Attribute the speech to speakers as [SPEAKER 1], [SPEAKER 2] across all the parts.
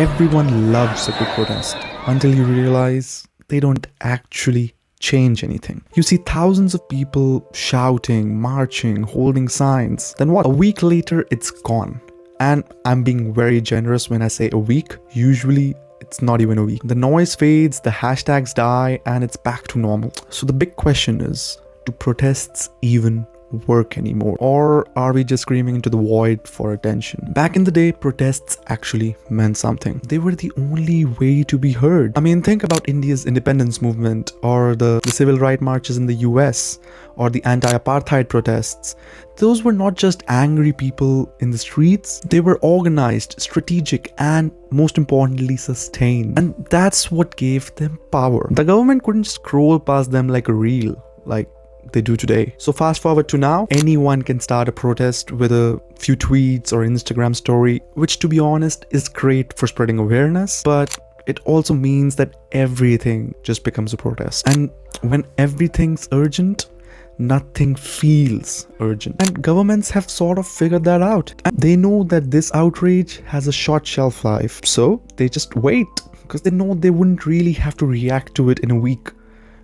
[SPEAKER 1] Everyone loves a good protest until you realize they don't actually change anything. You see thousands of people shouting, marching, holding signs. Then what? A week later, it's gone. And I'm being very generous when I say a week. Usually, it's not even a week. The noise fades, the hashtags die, and it's back to normal. So the big question is, do protests even work anymore? Or are we just screaming into the void for attention? Back in the day, protests actually meant something. They were the only way to be heard. I mean, think about India's independence movement, or the civil rights marches in the US, or the anti-apartheid protests. Those were not just angry people in the streets. They were organized, strategic, and most importantly, sustained. And that's what gave them power. The government couldn't scroll past them like a reel, like they do today. So fast forward to now, anyone can start a protest with a few tweets or Instagram story, which to be honest is great for spreading awareness, but it also means that everything just becomes a protest. And when everything's urgent, nothing feels urgent. And governments have sort of figured that out. And they know that this outrage has a short shelf life. So they just wait, because they know they wouldn't really have to react to it in a week.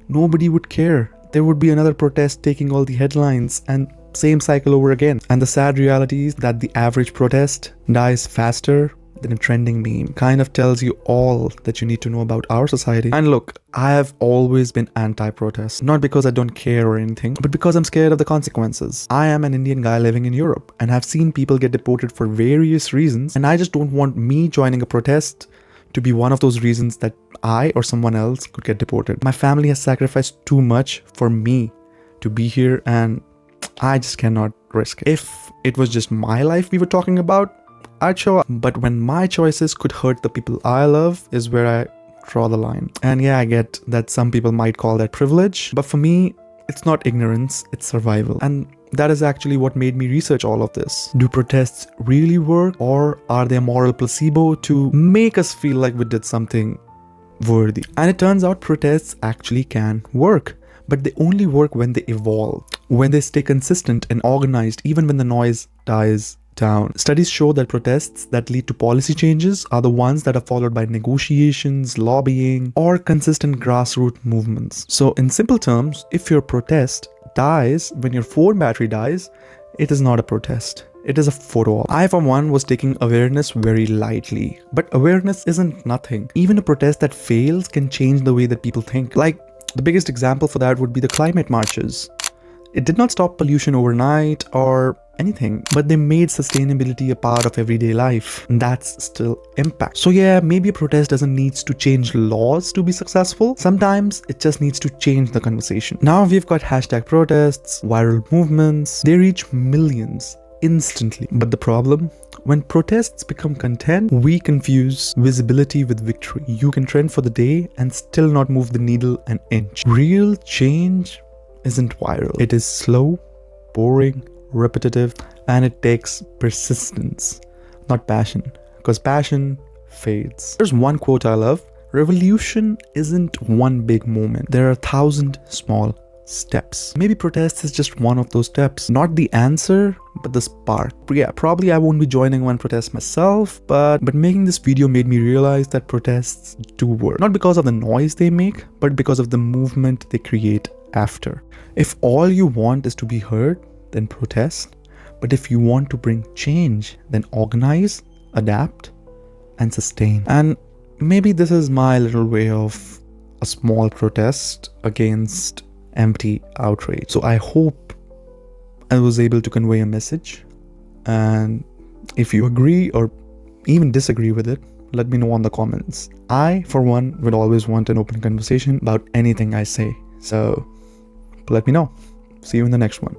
[SPEAKER 1] Nobody would care. There would be another protest taking all the headlines, and same cycle over again. And the sad reality is that the average protest dies faster than a trending meme. Kind of tells you all that you need to know about our society. And look, I have always been anti-protest, not because I don't care or anything, but because I'm scared of the consequences. I am an Indian guy living in Europe, and I've seen people get deported for various reasons, and I just don't want me joining a protest to be one of those reasons that I or someone else could get deported. My family has sacrificed too much for me to be here, and I just cannot risk it. If it was just my life we were talking about, I'd show up. But when my choices could hurt the people I love is where I draw the line. And yeah, I get that some people might call that privilege, but for me, it's not ignorance, it's survival. And that is actually what made me research all of this. Do protests really work, or are they a moral placebo to make us feel like we did something worthy? And it turns out protests actually can work, but they only work when they evolve, when they stay consistent and organized, even when the noise dies down. Studies show that protests that lead to policy changes are the ones that are followed by negotiations, lobbying, or consistent grassroots movements. So in simple terms, if your protest dies when your phone battery dies, it is not a protest. It is a photo op. I, for one, was taking awareness very lightly. But awareness isn't nothing. Even a protest that fails can change the way that people think. Like, the biggest example for that would be the climate marches. It did not stop pollution overnight or anything, but they made sustainability a part of everyday life, and that's still impact. So yeah, maybe a protest doesn't need to change laws to be successful. Sometimes it just needs to change the conversation. Now we've got hashtag protests, viral movements, they reach millions instantly. But the problem, when protests become content, we confuse visibility with victory. You can trend for the day and still not move the needle an inch. Real change isn't viral. It is slow, boring, repetitive, and it takes persistence, not passion, because passion fades. There's one quote I love: revolution isn't one big moment. There are 1,000 small steps. Maybe protest is just one of those steps. Not the answer, but the spark. Yeah, probably I won't be joining one protest myself, but making this video made me realize that protests do work. Not because of the noise they make, but because of the movement they create after. If all you want is to be heard, then protest. But if you want to bring change, then organize, adapt, and sustain. And maybe this is my little way of a small protest against empty outrage. So I hope I was able to convey a message. And if you agree or even disagree with it, let me know on the comments. I, for one, would always want an open conversation about anything I say. So let me know. See you in the next one.